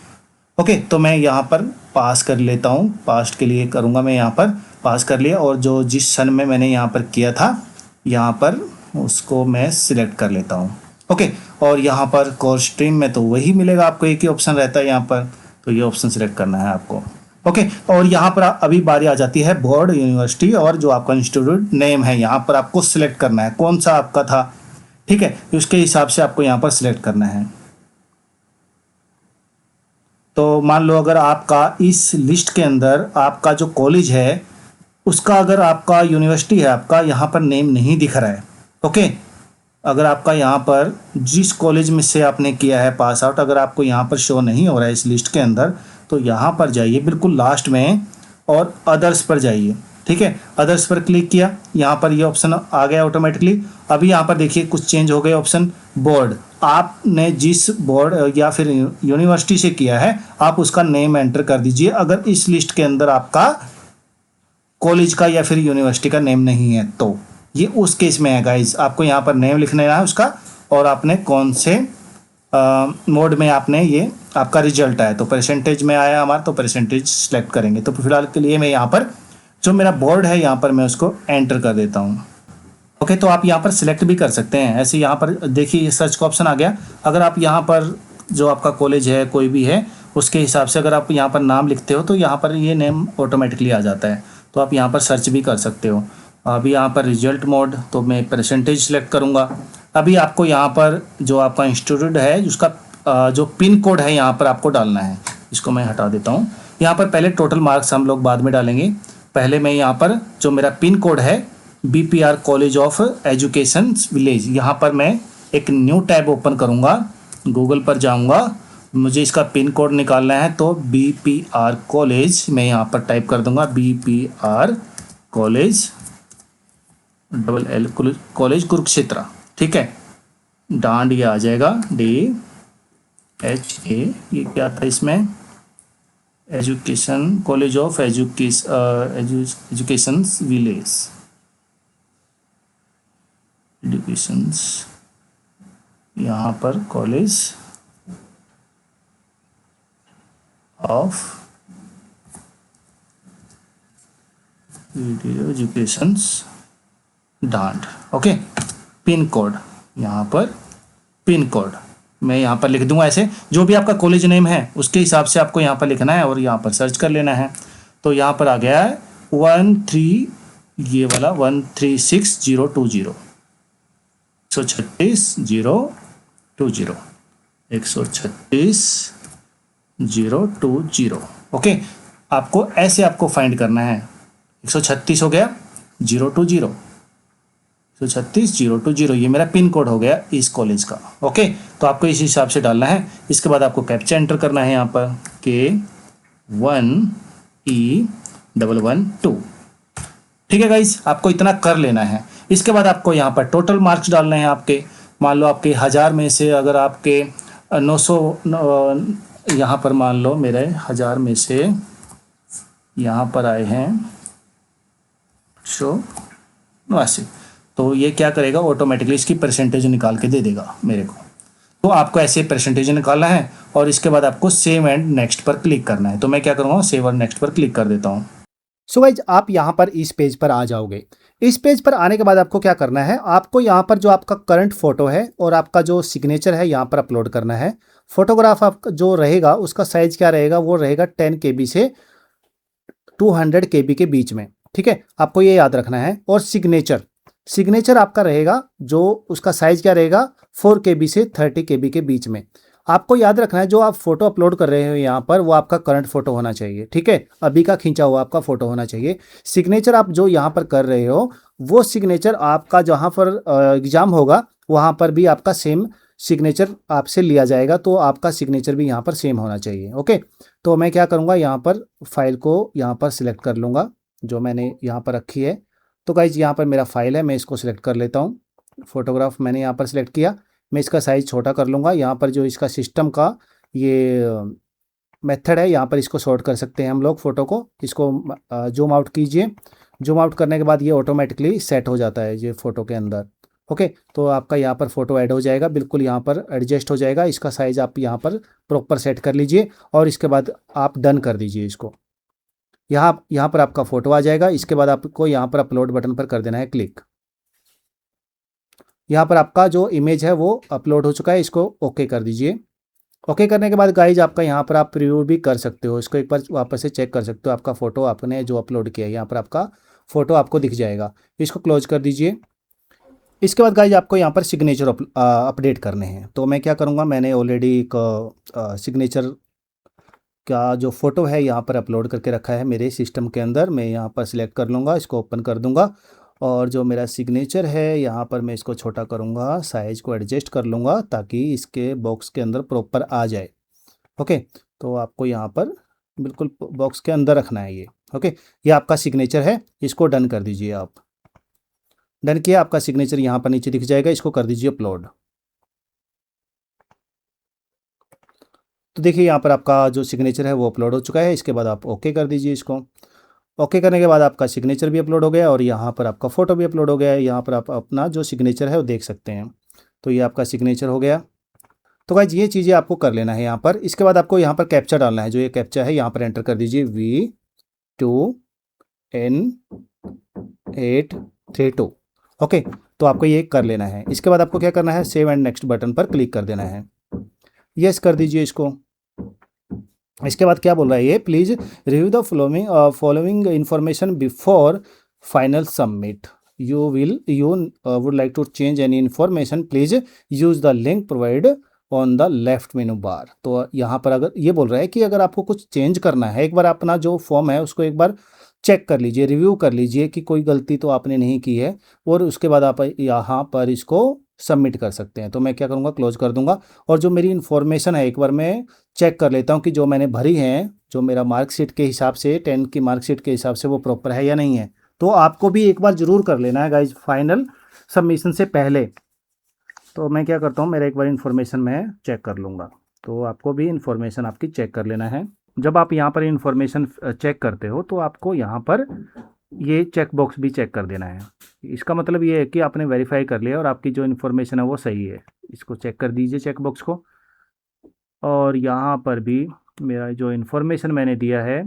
ओके, तो मैं यहाँ पर पास कर लेता हूँ, पास्ट के लिए करूँगा मैं, यहाँ पर पास कर लिया और जो जिस सन में मैंने यहाँ पर किया था यहाँ पर उसको मैं सिलेक्ट कर लेता हूँ। ओके, और यहाँ पर कोर्स स्ट्रीम में तो वही मिलेगा आपको, एक ही ऑप्शन रहता है यहाँ पर, तो ये ऑप्शन सिलेक्ट करना है आपको। ओके, और यहाँ पर अभी बारी आ जाती है बोर्ड, यूनिवर्सिटी और जो आपका इंस्टीट्यूट नेम है यहाँ पर आपको सिलेक्ट करना है, कौन सा आपका था। ठीक है, उसके हिसाब से आपको यहाँ पर सिलेक्ट करना है। तो मान लो अगर आपका इस लिस्ट के अंदर आपका जो कॉलेज है उसका, अगर आपका यूनिवर्सिटी है आपका यहाँ पर नेम नहीं दिख रहा है, ओके, अगर आपका यहाँ पर जिस कॉलेज में से आपने किया है पास आउट, अगर आपको यहाँ पर शो नहीं हो रहा है इस लिस्ट के अंदर, तो यहाँ पर जाइए बिल्कुल लास्ट में और अदर्स पर जाइए। ठीक है, अदर्स पर क्लिक किया, यहाँ पर ये ऑप्शन आ गया ऑटोमेटिकली। अभी यहाँ पर देखिए कुछ चेंज हो गए ऑप्शन। बोर्ड, आपने जिस बोर्ड या फिर यूनिवर्सिटी से किया है आप उसका नेम एंटर कर दीजिए, अगर इस लिस्ट के अंदर आपका कॉलेज का या फिर यूनिवर्सिटी का नेम नहीं है तो ये उस केस में है गाइज। आपको यहाँ पर नेम लिखना है उसका, और आपने कौन से मोड में आपने ये आपका रिजल्ट आया, तो परसेंटेज में आया हमारा तो परसेंटेज सेलेक्ट करेंगे। तो फिलहाल के लिए मैं यहाँ पर जो मेरा बोर्ड है यहाँ पर मैं उसको एंटर कर देता हूँ। ओके, तो आप यहाँ पर सिलेक्ट भी कर सकते हैं ऐसे। यहाँ पर देखिए ये सर्च का ऑप्शन आ गया, अगर आप यहाँ पर जो आपका कॉलेज है कोई भी है उसके हिसाब से अगर आप यहाँ पर नाम लिखते हो तो यहाँ पर ये नेम ऑटोमेटिकली आ जाता है, तो आप यहाँ पर सर्च भी कर सकते हो। अभी यहाँ पर रिजल्ट मोड, तो मैं परसेंटेज सेलेक्ट करूँगा। अभी आपको यहाँ पर जो आपका इंस्टीट्यूट है उसका जो पिन कोड है यहाँ पर आपको डालना है, इसको मैं हटा देता हूँ। यहाँ पर पहले टोटल मार्क्स हम लोग बाद में डालेंगे, पहले मैं यहाँ पर जो मेरा पिन कोड है BPR college of education village, यहाँ पर मैं एक न्यू टैब ओपन करूँगा, गूगल पर जाऊँगा, मुझे इसका पिन कोड निकालना है तो BPR कॉलेज मैं यहाँ पर टाइप कर दूँगा, BPR college DL college Kurukshetra. ठीक है, डांड ये आ जाएगा DHA, ये क्या था इसमें, education college of education village, educations, यहाँ पर कॉलेज ऑफ एजुकेशंस डांड। ओके, पिन कोड, यहाँ पर पिन कोड मैं यहाँ पर लिख दूंगा ऐसे, जो भी आपका कॉलेज नेम है उसके हिसाब से आपको यहाँ पर लिखना है और यहाँ पर सर्च कर लेना है। तो यहाँ पर आ गया है 13, ये वाला 136020, 136 136 ओके, आपको ऐसे आपको फाइंड करना है। 136 हो गया 020, 136 ये मेरा पिन कोड हो गया इस कॉलेज का। ओके, तो आपको इस हिसाब से डालना है। इसके बाद आपको कैप्चा एंटर करना है यहाँ पर K1E112। ठीक है गाइस, आपको इतना कर लेना है। इसके बाद आपको यहाँ पर टोटल मार्क्स डालने हैं आपके, मान लो आपके 1000 में से अगर आपके 900 यहाँ पर मान लो मेरे 1000 में से यहाँ पर आए हैं 189, तो ये क्या करेगा ऑटोमेटिकली इसकी परसेंटेज निकाल के दे देगा मेरे को। तो आपको ऐसे परसेंटेज निकालना है और इसके बाद आपको सेव एंड नेक्स्ट पर क्लिक करना है। तो मैं क्या करूँगा, सेव और नेक्स्ट पर क्लिक कर देता हूँ। सो गाइज आप यहाँ पर इस पेज पर आ जाओगे। इस पेज पर आने के बाद आपको क्या करना है, आपको यहाँ पर जो आपका करंट फोटो है और आपका जो सिग्नेचर है यहाँ पर अपलोड करना है। फोटोग्राफ आपका जो रहेगा उसका साइज क्या रहेगा, वो रहेगा 10 KB से 200 KB के बीच में। ठीक है, आपको ये याद रखना है। और सिग्नेचर आपका रहेगा जो उसका साइज क्या रहेगा 4 KB से 30 KB के बीच में। आपको याद रखना है जो आप फोटो अपलोड कर रहे हो यहाँ पर वो आपका करंट फोटो होना चाहिए, ठीक है, अभी का खींचा हुआ आपका फोटो होना चाहिए। सिग्नेचर आप जो यहाँ पर कर रहे हो वो सिग्नेचर आपका जहाँ पर एग्जाम होगा वहाँ पर भी आपका सेम सिग्नेचर आपसे लिया जाएगा, तो आपका सिग्नेचर भी यहाँ पर सेम होना चाहिए। ओके, तो मैं क्या करूँगा यहाँ पर फाइल को यहाँ पर सिलेक्ट कर लूँगा जो मैंने यहाँ पर रखी है। तो गाइज यहाँ पर मेरा फाइल है, मैं इसको सिलेक्ट कर लेता हूँ। फोटोग्राफ मैंने यहाँ पर सिलेक्ट किया, मैं इसका साइज़ छोटा कर लूँगा। यहाँ पर जो इसका सिस्टम का ये मेथड है यहाँ पर इसको शॉर्ट कर सकते हैं हम लोग फ़ोटो को। इसको जूम आउट कीजिए, जूम आउट करने के बाद ये ऑटोमेटिकली सेट हो जाता है ये फ़ोटो के अंदर। ओके, तो आपका यहाँ पर फ़ोटो ऐड हो जाएगा, बिल्कुल यहाँ पर एडजस्ट हो जाएगा। इसका साइज़ आप यहाँ पर प्रॉपर सेट कर लीजिए और इसके बाद आप डन कर दीजिए इसको। यहाँ यहाँ पर आपका फ़ोटो आ जाएगा। इसके बाद आपको यहाँ पर अपलोड बटन पर कर देना है क्लिक। यहाँ पर आपका जो इमेज है वो अपलोड हो चुका है, इसको ओके कर दीजिए। ओके करने के बाद गाइज आपका यहाँ पर आप प्रीव्यू भी कर सकते हो, इसको एक बार वापस से चेक कर सकते हो। आपका फ़ोटो आपने जो अपलोड किया है यहाँ पर आपका फ़ोटो आपको दिख जाएगा। इसको क्लोज कर दीजिए। इसके बाद गाइज आपको यहाँ पर सिग्नेचर अपडेट करने हैं। तो मैं क्या करूँगा, मैंने ऑलरेडी एक सिग्नेचर का जो फ़ोटो है यहाँ पर अपलोड करके रखा है मेरे सिस्टम के अंदर। मैं यहाँ पर सिलेक्ट कर लूँगा, इसको ओपन कर दूँगा और जो मेरा सिग्नेचर है यहाँ पर मैं इसको छोटा करूँगा, साइज़ को एडजस्ट कर लूँगा ताकि इसके बॉक्स के अंदर प्रॉपर आ जाए। ओके, तो आपको यहाँ पर बिल्कुल बॉक्स के अंदर रखना है ये। ओके, ये आपका सिग्नेचर है, इसको डन कर दीजिए आप। डन किया, आपका सिग्नेचर यहाँ पर नीचे दिख जाएगा, इसको कर दीजिए अपलोड। तो देखिए यहाँ पर आपका जो सिग्नेचर है वो अपलोड हो चुका है। इसके बाद आप ओके कर दीजिए इसको। ओके करने के बाद आपका सिग्नेचर भी अपलोड हो गया और यहाँ पर आपका फ़ोटो भी अपलोड हो गया है। यहाँ पर आप अपना जो सिग्नेचर है वो देख सकते हैं। तो ये आपका सिग्नेचर हो गया। तो गाइज ये चीज़ें आपको कर लेना है यहाँ पर। इसके बाद आपको यहाँ पर कैप्चा डालना है, जो ये कैप्चा है यहाँ पर एंटर कर दीजिए V2N832। ओके, तो आपको ये कर लेना है। इसके बाद आपको क्या करना है, सेव एंड नेक्स्ट बटन पर क्लिक कर देना है। यस कर दीजिए इसको। इसके बाद क्या बोल रहा है ये, please review the following information before final submit. You would like to change any information, please use the link provide on the left menu bar. तो यहाँ पर अगर ये बोल रहा है कि अगर आपको कुछ चेंज करना है, एक बार अपना जो फॉर्म है उसको एक बार चेक कर लीजिए, रिव्यू कर लीजिए कि कोई गलती तो आपने नहीं की है, और उसके बाद आप यहाँ पर इसको सबमिट कर सकते हैं। तो मैं क्या करूँगा, क्लोज कर दूंगा और जो मेरी इन्फॉर्मेशन है एक बार मैं चेक कर लेता हूँ कि जो मैंने भरी है, जो मेरा मार्कशीट के हिसाब से 10 की मार्कशीट के हिसाब से वो प्रॉपर है या नहीं है। तो आपको भी एक बार ज़रूर कर लेना है गाइज फाइनल सबमिशन से पहले। तो मैं क्या करता हूँ, मेरा एक बार इन्फॉर्मेशन मैं चेक कर लूँगा। तो आपको भी इन्फॉर्मेशन आपकी चेक कर लेना है। जब आप यहाँ पर इन्फॉर्मेशन चेक करते हो तो आपको यहाँ पर ये चेक बॉक्स भी चेक कर देना है। इसका मतलब ये है कि आपने वेरीफाई कर लिया और आपकी जो इन्फॉर्मेशन है वो सही है। इसको चेक कर दीजिए चेक बॉक्स को। और यहाँ पर भी मेरा जो इन्फॉर्मेशन मैंने दिया है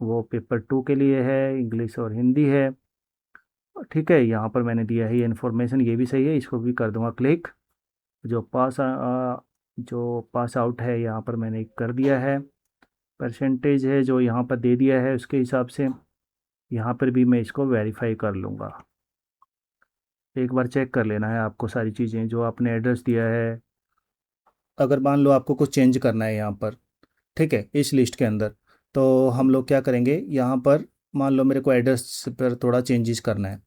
वो पेपर 2 के लिए है, इंग्लिश और हिंदी है। ठीक है, यहाँ पर मैंने दिया है ये इन्फॉर्मेशन, ये भी सही है। इसको भी कर दूँगा क्लिक। जो पास आउट है यहाँ पर मैंने कर दिया है, परसेंटेज है जो यहाँ पर दे दिया है उसके हिसाब से। यहाँ पर भी मैं इसको वेरीफाई कर लूँगा। एक बार चेक कर लेना है आपको सारी चीज़ें, जो आपने एड्रेस दिया है। अगर मान लो आपको कुछ चेंज करना है यहाँ पर, ठीक है, इस लिस्ट के अंदर, तो हम लोग क्या करेंगे, यहाँ पर मान लो मेरे को एड्रेस पर थोड़ा चेंजेस करना है,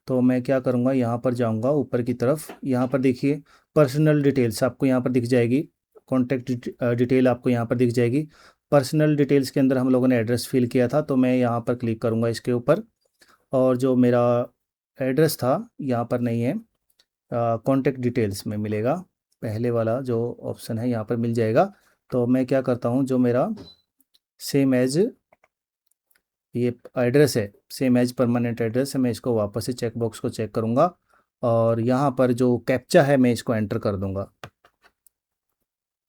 तो मैं क्या करूँगा, यहाँ पर जाऊँगा ऊपर की तरफ। यहाँ पर देखिए पर्सनल डिटेल्स आपको यहाँ पर दिख जाएगी, कॉन्टैक्ट डिटेल आपको यहाँ पर दिख जाएगी। पर्सनल डिटेल्स के अंदर हम लोगों ने एड्रेस फिल किया था, तो मैं यहाँ पर क्लिक करूँगा इसके ऊपर, और जो मेरा एड्रेस था यहाँ पर नहीं है, कॉन्टैक्ट डिटेल्स में मिलेगा, पहले वाला जो ऑप्शन है यहाँ पर मिल जाएगा। तो मैं क्या करता हूँ, जो मेरा सेम एज ये एड्रेस है, सेम एज परमानेंट एड्रेस है, मैं इसको वापस से चेक बॉक्स को चेक करूँगा और यहाँ पर जो कैप्चा है मैं इसको एंटर कर दूँगा,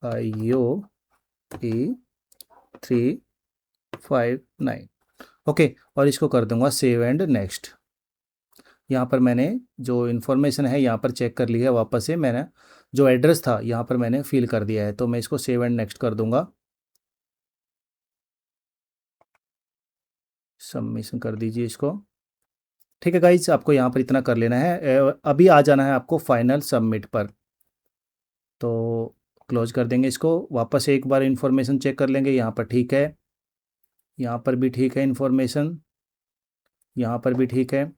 IOE359। ओके, और इसको कर दूँगा सेव एंड नेक्स्ट। यहाँ पर मैंने जो इन्फॉर्मेशन है यहाँ पर चेक कर ली है, वापस से मैंने जो एड्रेस था यहाँ पर मैंने फिल कर दिया है, तो मैं इसको सेव एंड नेक्स्ट कर दूँगा। सबमिशन कर दीजिए इसको। ठीक है गाइज, आपको यहाँ पर इतना कर लेना है। अभी आ जाना है आपको फाइनल सबमिट पर। तो क्लोज कर देंगे इसको। वापस एक बार इन्फॉर्मेशन चेक कर लेंगे, यहाँ पर ठीक है, यहाँ पर भी ठीक है इन्फॉर्मेशन, यहाँ पर भी ठीक है।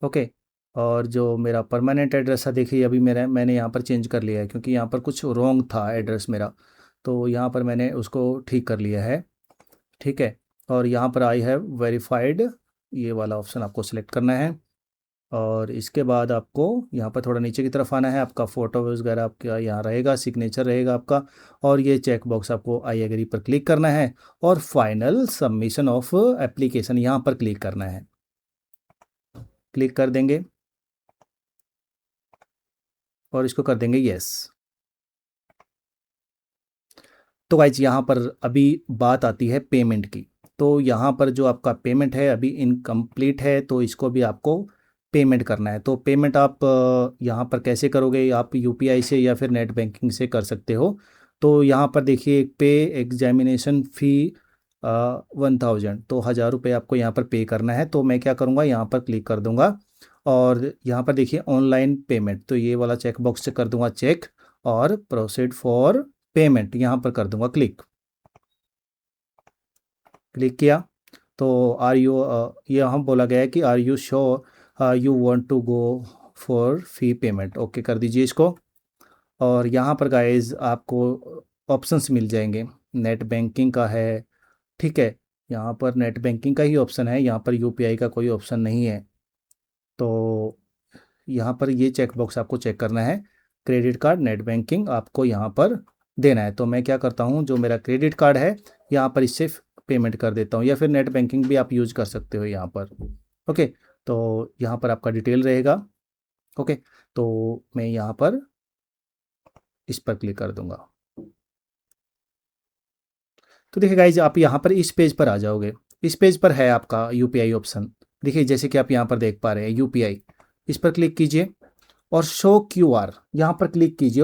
ओके, और जो मेरा परमानेंट एड्रेस था देखिए अभी मैंने यहाँ पर चेंज कर लिया है, क्योंकि यहाँ पर कुछ रॉन्ग था एड्रेस मेरा, तो यहाँ पर मैंने उसको ठीक कर लिया है। ठीक है, और यहाँ पर आई हैव वेरीफाइड, ये वाला ऑप्शन आपको सिलेक्ट करना है। और इसके बाद आपको यहाँ पर थोड़ा नीचे की तरफ आना है, आपका फ़ोटो वगैरह आपका यहाँ रहेगा, सिग्नेचर रहेगा आपका, और ये चेक बॉक्स आपको आई एग्री पर क्लिक करना है, और फाइनल सबमिशन ऑफ एप्लीकेशन यहाँ पर क्लिक करना है। क्लिक कर देंगे और इसको कर देंगे यस। तो गाइज यहाँ पर अभी बात आती है पेमेंट की। तो यहाँ पर जो आपका पेमेंट है अभी इनकम्प्लीट है, तो इसको भी आपको पेमेंट करना है। तो पेमेंट आप यहाँ पर कैसे करोगे, आप यूपीआई से या फिर नेट बैंकिंग से कर सकते हो। तो यहाँ पर देखिए पे एग्जामिनेशन फ़ी 1000, तो 1000 रुपये आपको यहाँ पर पे करना है। तो मैं क्या करूँगा, यहाँ पर क्लिक कर दूँगा और यहाँ पर देखिए ऑनलाइन पेमेंट, तो ये वाला चेक बॉक्स से कर दूँगा चेक, और प्रोसीड फॉर पेमेंट यहाँ पर कर दूँगा क्लिक। क्लिक किया तो आर यू ये हम बोला गया है कि are you sure you want to go for fee payment, okay कर दीजिए इसको। और यहाँ पर गाइज आपको ऑप्शंस मिल जाएंगे, नेट बैंकिंग का है, ठीक है, यहाँ पर नेट बैंकिंग का ही ऑप्शन है, यहाँ पर यूपीआई का कोई ऑप्शन नहीं है। तो यहाँ पर ये चेक बॉक्स आपको चेक करना है, क्रेडिट कार्ड नेट बैंकिंग आपको यहाँ पर देना है। तो मैं क्या करता हूँ, जो मेरा क्रेडिट कार्ड है यहाँ पर इससे पेमेंट कर देता हूँ, या फिर नेट बैंकिंग भी आप यूज कर सकते हो यहाँ पर। ओके, तो यहाँ पर आपका डिटेल रहेगा। ओके, तो मैं यहाँ पर इस पर क्लिक कर दूंगा। तो देखिए गाइज आप यहाँ पर इस पेज पर आ जाओगे। इस पेज पर है आपका यूपीआई ऑप्शन, देखिए जैसे कि आप यहाँ पर देख पा रहे हैं यूपीआई, इस पर क्लिक कीजिए और शो क्यूआर यहाँ पर क्लिक कीजिए।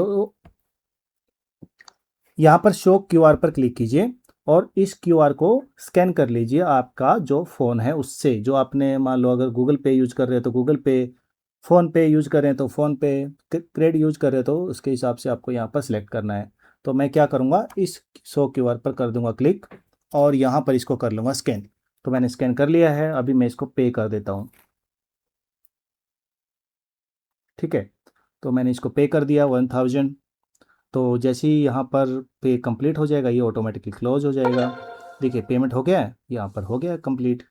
यहाँ पर शो क्यूआर पर क्लिक कीजिए और इस क्यूआर को स्कैन कर लीजिए आपका जो फ़ोन है उससे, जो आपने मान लो अगर गूगल पे यूज़ कर रहे हो तो गूगल पे, फ़ोन पे यूज़ कर रहे हैं तो फ़ोन पे, क्रेडिट यूज़ कर रहे हो तो उसके हिसाब से आपको यहाँ पर सिलेक्ट करना है। तो मैं क्या करूँगा, इस शो क्यूआर पर कर दूँगा क्लिक और यहाँ पर इसको कर लूँगा स्कैन। तो मैंने स्कैन कर लिया है, अभी मैं इसको पे कर देता हूँ। ठीक है, तो मैंने इसको पे कर दिया 1000। तो जैसे ही यहाँ पर पे कंप्लीट हो जाएगा ये ऑटोमेटिकली क्लोज हो जाएगा। देखिए पेमेंट हो गया है, यहाँ पर हो गया है कंप्लीट।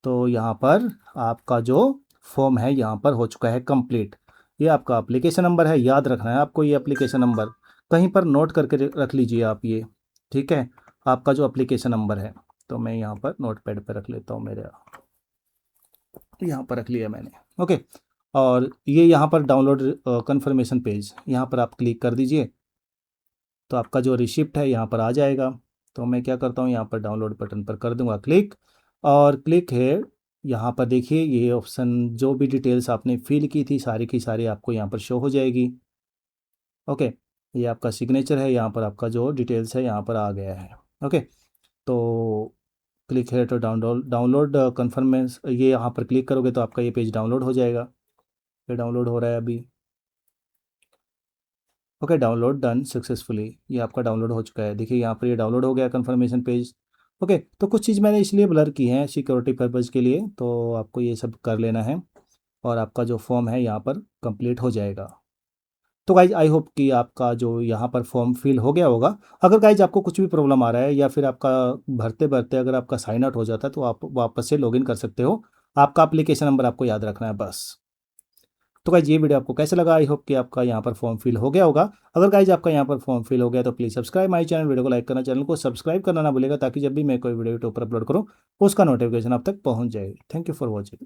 तो यहाँ पर आपका जो फॉर्म है यहाँ पर हो चुका है कंप्लीट। ये आपका एप्लीकेशन नंबर है, याद रखना है आपको, ये एप्लीकेशन नंबर कहीं पर नोट करके रख लीजिए आप ये, ठीक है, आपका जो एप्लीकेशन नंबर है। तो मैं यहाँ पर नोट पैड पर रख लेता हूँ, मेरे यहाँ पर रख लिया मैंने। ओके, और ये यहाँ पर डाउनलोड कंफर्मेशन पेज, यहाँ पर आप क्लिक कर दीजिए तो आपका जो रिसिप्ट है यहाँ पर आ जाएगा। तो मैं क्या करता हूँ, यहाँ पर डाउनलोड बटन पर कर दूंगा क्लिक, और क्लिक है यहाँ पर देखिए ये ऑप्शन, जो भी डिटेल्स आपने फिल की थी सारी की सारी आपको यहाँ पर शो हो जाएगी। ओके, ये आपका सिग्नेचर है, यहाँ पर आपका जो डिटेल्स है यहाँ पर आ गया है। ओके, तो क्लिक है तो डाउनलोड कन्फर्मेशन, ये यहाँ पर क्लिक करोगे तो आपका ये पेज डाउनलोड हो जाएगा। ये डाउनलोड हो रहा है अभी। ओके, डाउनलोड डन सक्सेसफुली, ये आपका डाउनलोड हो चुका है। देखिए यहाँ पर ये डाउनलोड हो गया कंफर्मेशन पेज। ओके, तो कुछ चीज़ मैंने इसलिए ब्लर की हैं सिक्योरिटी पर्पज़ के लिए, तो आपको ये सब कर लेना है और आपका जो फॉर्म है यहाँ पर कंप्लीट हो जाएगा। तो गाइज आई होप कि आपका जो यहाँ पर फॉर्म फिल हो गया होगा। अगर गाइज आपको कुछ भी प्रॉब्लम आ रहा है या फिर आपका भरते भरते अगर आपका साइन आउट हो जाता है तो आप वापस से लॉगिन कर सकते हो। आपका एप्लीकेशन नंबर आपको याद रखना है बस। तो गाइज ये वीडियो आपको कैसे लगा, आई होप कि आपका यहाँ पर फॉर्म फिल हो गया होगा। अगर गाइज आपका यहाँ पर फॉर्म फिल हो गया तो please subscribe my channel, video को लाइक करना, चैनल को सब्सक्राइब करना ना भूलेगा, ताकि जब भी मैं कोई वीडियो यूट्यूब पर अपलोड करूँ उसका नोटिफिकेशन आप तक पहुँच जाए। Thank you for watching.